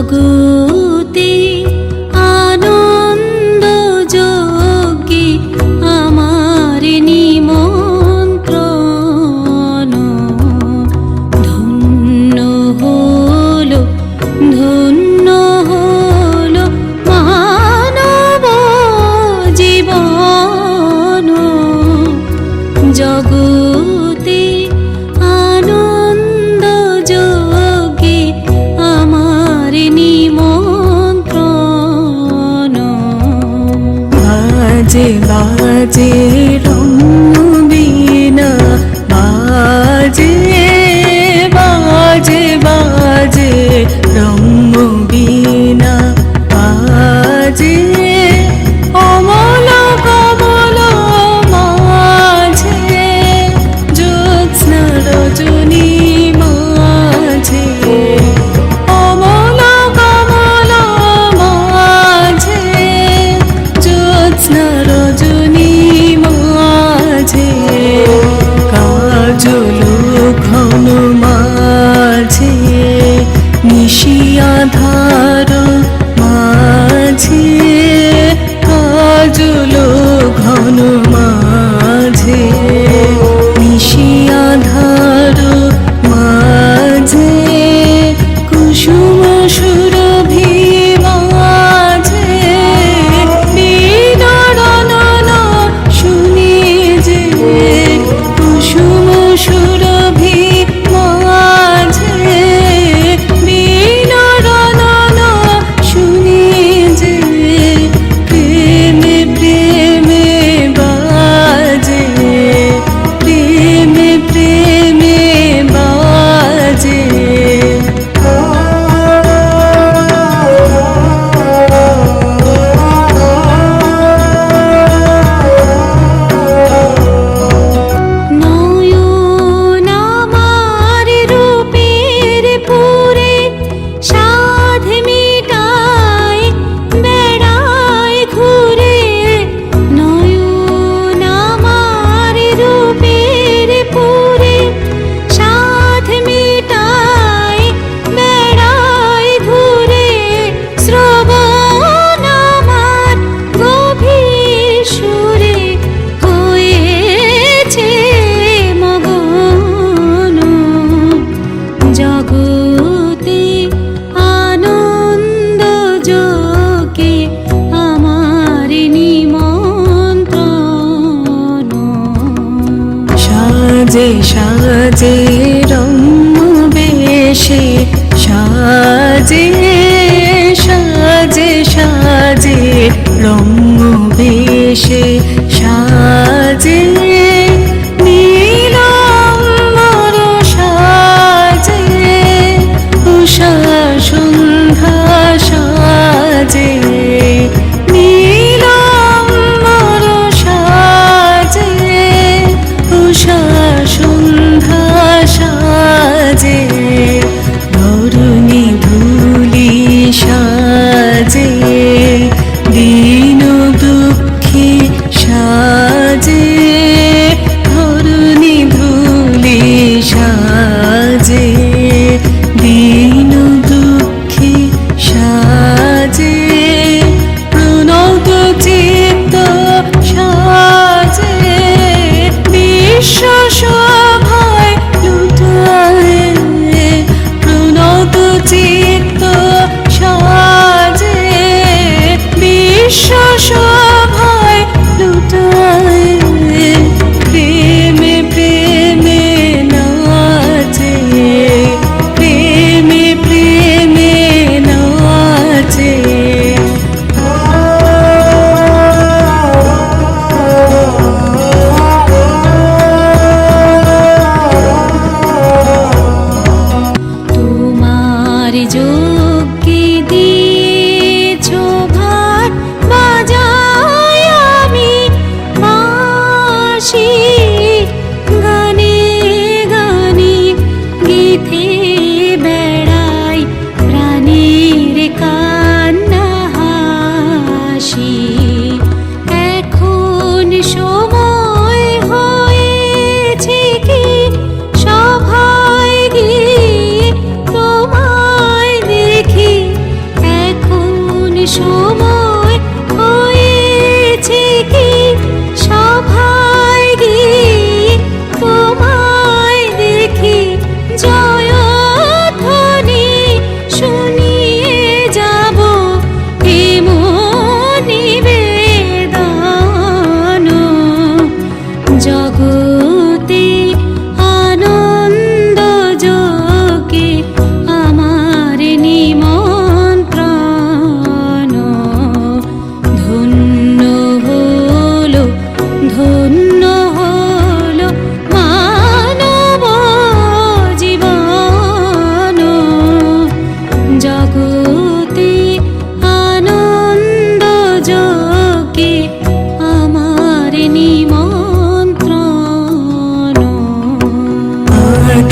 জগতে আনন্দ যজ্ঞে আমার নিমন্ত্রণ। ধন্য হলো ধন্য হলো মানব জীবন। জগতে আনন্দ যজ্ঞে আমার নিমন্ত্রণ। বাজে বাজে রঙ্গবীণা, বাজে বাজে বাজে রঙ্গবীণা, বাজে অমল কমল মাঝে, জ্যোৎস্না রজনী মাঝে, অমল কমল মাঝে, জ্যোৎস্না রজনী মাঝে, কাজল ঘন মাঝে, নিশি আধার মাঝে, কাজল ঘন মাঝে, নিশি আধার মাঝে, কুসুম সুরভি মাঝে, বিনারণ শুনি যে, কুসুম সুরভি মাঝে, বিনারণ শুনি যে, প্রেমে প্রেমে বাজে, প্রেমে প্রেমে বাজে। নয়ন আমার রূপের পুরে সাধ মিটায় বেড়ায় ঘুরে। নয়ন আমার রূপের পুরে সাধ মিটায় বেড়ায় ঘুরে। শ্রবণ আমার গভীর সুরে হয়েছে মগন। জগতে আনন্দ যজ্ঞে আমার নিমন্ত্রণ। সাজে সাজে রঙ্গবেশে, সাজে সাজে সাজে রঙ্গবেশে, সাজে নীলাম্বর সাজে, উষা সন্ধ্যা সাজে, নীলাম্বর সাজে, উষা সন্ধ্যা সাজে, ধরণী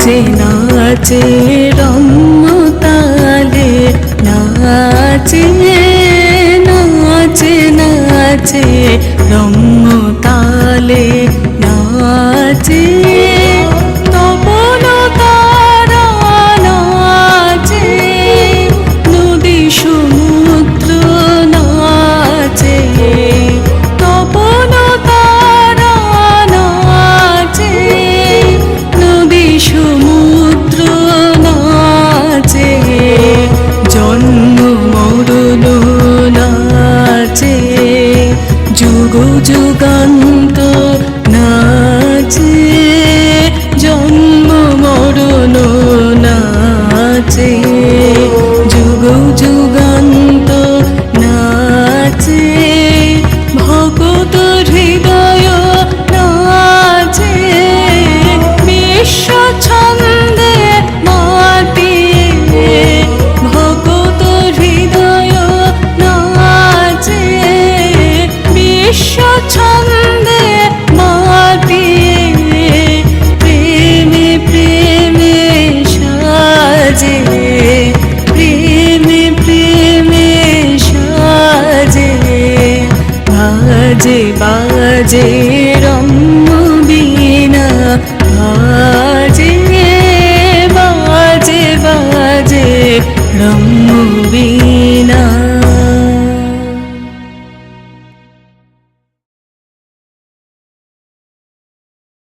নাচে নাচে রম্যতালে নাচে নাচে নাচে রম্যতালে